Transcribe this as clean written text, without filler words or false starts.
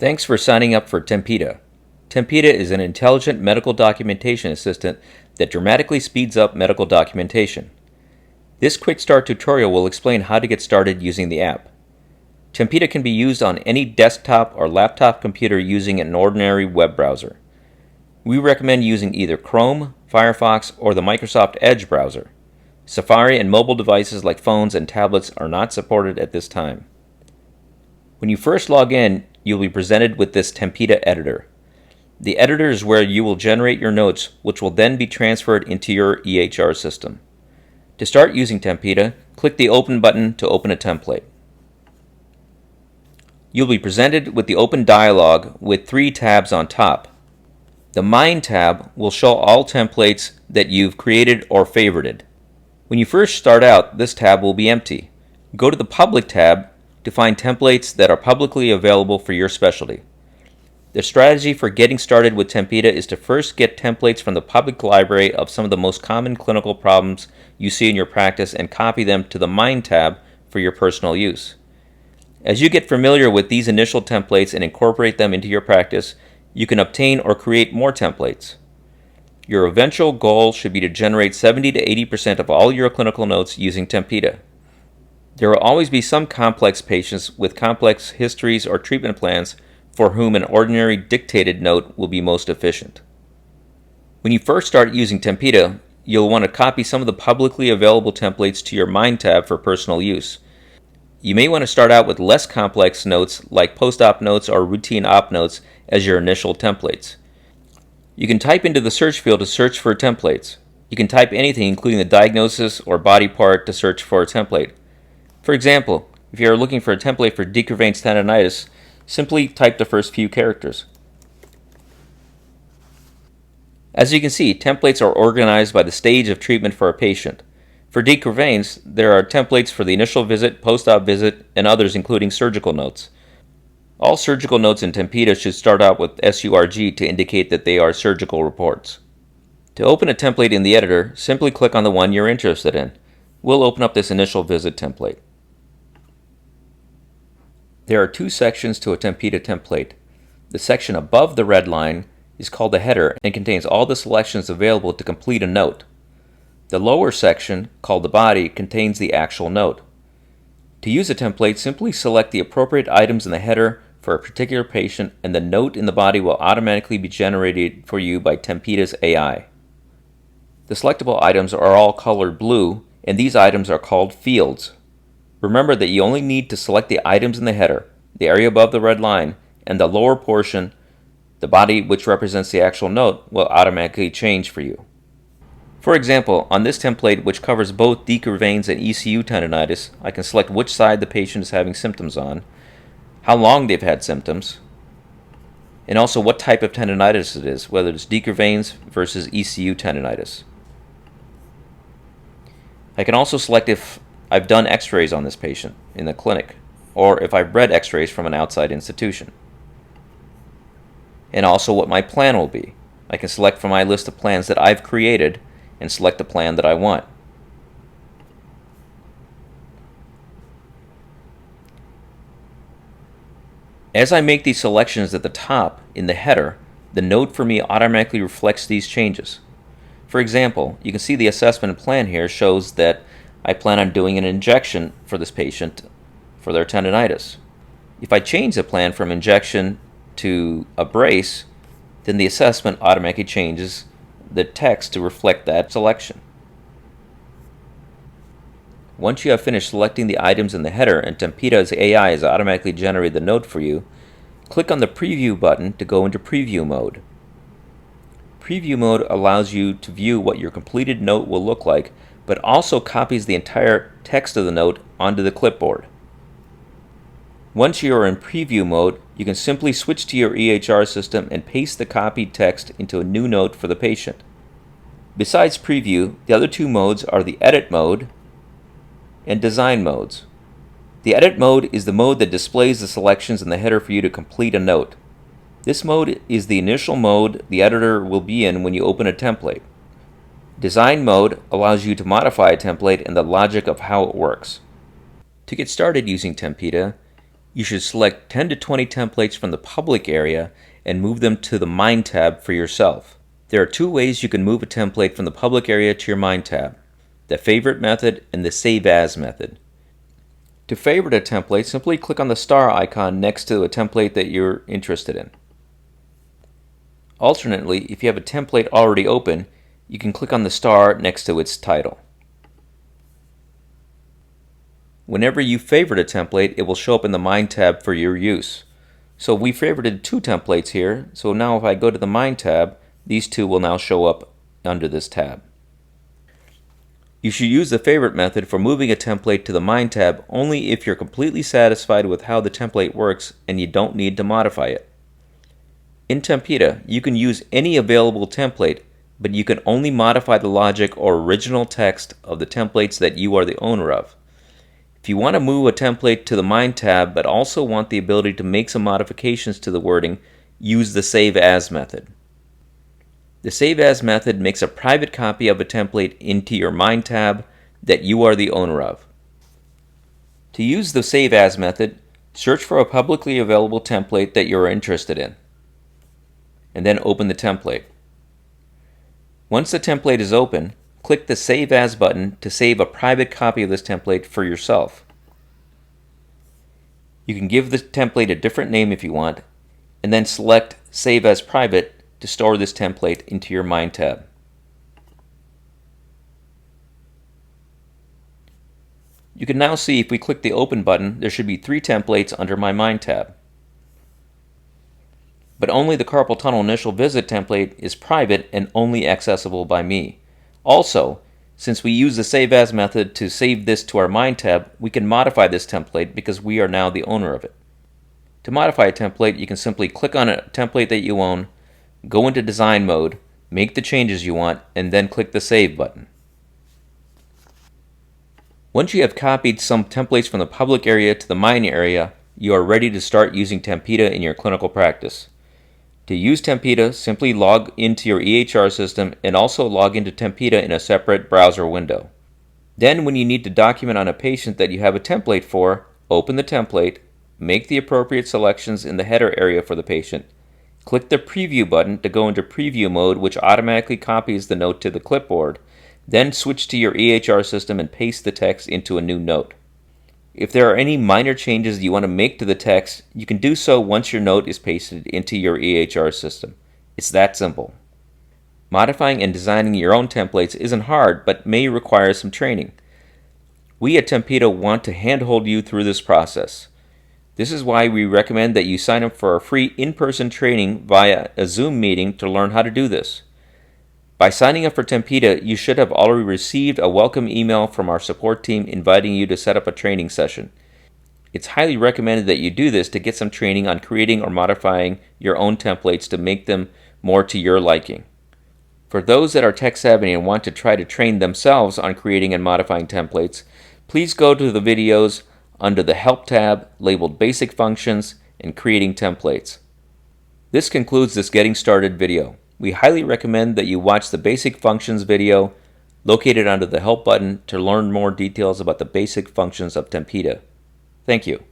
Thanks for signing up for Tempida. Tempida is an intelligent medical documentation assistant that dramatically speeds up medical documentation. This quick start tutorial will explain how to get started using the app. Tempida can be used on any desktop or laptop computer using an ordinary web browser. We recommend using either Chrome, Firefox, or the Microsoft Edge browser. Safari and mobile devices like phones and tablets are not supported at this time. When you first log in, you'll be presented with this Tempida editor. The editor is where you will generate your notes, which will then be transferred into your EHR system. To start using Tempida, click the Open button to open a template. You'll be presented with the Open dialog with 3 tabs on top. The Mine tab will show all templates that you've created or favorited. When you first start out, this tab will be empty. Go to the Public tab to find templates that are publicly available for your specialty. The strategy for getting started with Tempida is to first get templates from the public library of some of the most common clinical problems you see in your practice and copy them to the Mine tab for your personal use. As you get familiar with these initial templates and incorporate them into your practice, you can obtain or create more templates. Your eventual goal should be to generate 70 to 80% of all your clinical notes using Tempida. There will always be some complex patients with complex histories or treatment plans for whom an ordinary dictated note will be most efficient. When you first start using Tempida, you'll want to copy some of the publicly available templates to your Mine tab for personal use. You may want to start out with less complex notes like post-op notes or routine op notes as your initial templates. You can type into the search field to search for templates. You can type anything, including the diagnosis or body part, to search for a template. For example, if you are looking for a template for deeper veins tendonitis, simply type the first few characters. As you can see, templates are organized by the stage of treatment for a patient. For deeper veins, there are templates for the initial visit, post-op visit, and others including surgical notes. All surgical notes in Tempida should start out with SURG to indicate that they are surgical reports. To open a template in the editor, simply click on the one you're interested in. We'll open up this initial visit template. There are 2 sections to a Tempida template. The section above the red line is called the header and contains all the selections available to complete a note. The lower section, called the body, contains the actual note. To use a template, simply select the appropriate items in the header for a particular patient, and the note in the body will automatically be generated for you by Tempida's AI. The selectable items are all colored blue, and these items are called fields. Remember that you only need to select the items in the header, the area above the red line, and the lower portion, the body which represents the actual note, will automatically change for you. For example, on this template, which covers both deeper veins and ECU tendonitis, I can select which side the patient is having symptoms on, how long they've had symptoms, and also what type of tendonitis it is, whether it's deeper veins versus ECU tendonitis. I can also select if I've done x-rays on this patient in the clinic, or if I've read x-rays from an outside institution. And also what my plan will be. I can select from my list of plans that I've created and select the plan that I want. As I make these selections at the top in the header, the note for me automatically reflects these changes. For example, you can see the assessment plan here shows that I plan on doing an injection for this patient for their tendonitis. If I change the plan from injection to a brace, then the assessment automatically changes the text to reflect that selection. Once you have finished selecting the items in the header and Tempida's AI has automatically generated the note for you, click on the Preview button to go into Preview mode. Preview mode allows you to view what your completed note will look like, but also copies the entire text of the note onto the clipboard. Once you are in preview mode, you can simply switch to your EHR system and paste the copied text into a new note for the patient. Besides preview, the other 2 modes are the edit mode and design modes. The edit mode is the mode that displays the selections in the header for you to complete a note. This mode is the initial mode the editor will be in when you open a template. Design mode allows you to modify a template and the logic of how it works. To get started using Tempida, You should select 10 to 20 templates from the public area and move them to the Mine tab for yourself. There are two ways you can move a template from the public area to your Mine tab: the favorite method and the save as method. To favorite a template, simply click on the star icon next to a template that you're interested in. Alternately, if you have a template already open, you can click on the star next to its title. Whenever you favorite a template, it will show up in the Mine tab for your use. So we favorited two templates here, so now if I go to the Mine tab, these two will now show up under this tab. You should use the favorite method for moving a template to the Mine tab only if you're completely satisfied with how the template works and you don't need to modify it. In Tempida, you can use any available template, but you can only modify the logic or original text of the templates that you are the owner of. If you want to move a template to the Mine tab but also want the ability to make some modifications to the wording, use the Save As method. The Save As method makes a private copy of a template into your Mine tab that you are the owner of. To use the Save As method, search for a publicly available template that you are interested in, and then open the template. Once the template is open, click the Save As button to save a private copy of this template for yourself. You can give the template a different name if you want, and then select Save As Private to store this template into your Mine tab. You can now see if we click the Open button, there should be 3 templates under my Mine tab. But only the carpal tunnel initial visit template is private and only accessible by me. Also, since we use the Save As method to save this to our Mine tab, we can modify this template because we are now the owner of it. To modify a template, you can simply click on a template that you own, go into design mode, make the changes you want, and then click the Save button. Once you have copied some templates from the public area to the Mine area, you are ready to start using Tempida in your clinical practice. To use Tempida, simply log into your EHR system and also log into Tempida in a separate browser window. Then when you need to document on a patient that you have a template for, open the template, make the appropriate selections in the header area for the patient, click the Preview button to go into preview mode, which automatically copies the note to the clipboard, then switch to your EHR system and paste the text into a new note. If there are any minor changes you want to make to the text, you can do so once your note is pasted into your EHR system. It's that simple. Modifying and designing your own templates isn't hard, but may require some training. We at Tempida want to handhold you through this process. This is why we recommend that you sign up for our free in-person training via a Zoom meeting to learn how to do this. By signing up for Tempida, you should have already received a welcome email from our support team inviting you to set up a training session. It's highly recommended that you do this to get some training on creating or modifying your own templates to make them more to your liking. For those that are tech savvy and want to try to train themselves on creating and modifying templates, please go to the videos under the Help tab labeled Basic Functions and Creating Templates. This concludes this Getting Started video. We highly recommend that you watch the Basic Functions video located under the Help button to learn more details about the basic functions of Tempida. Thank you.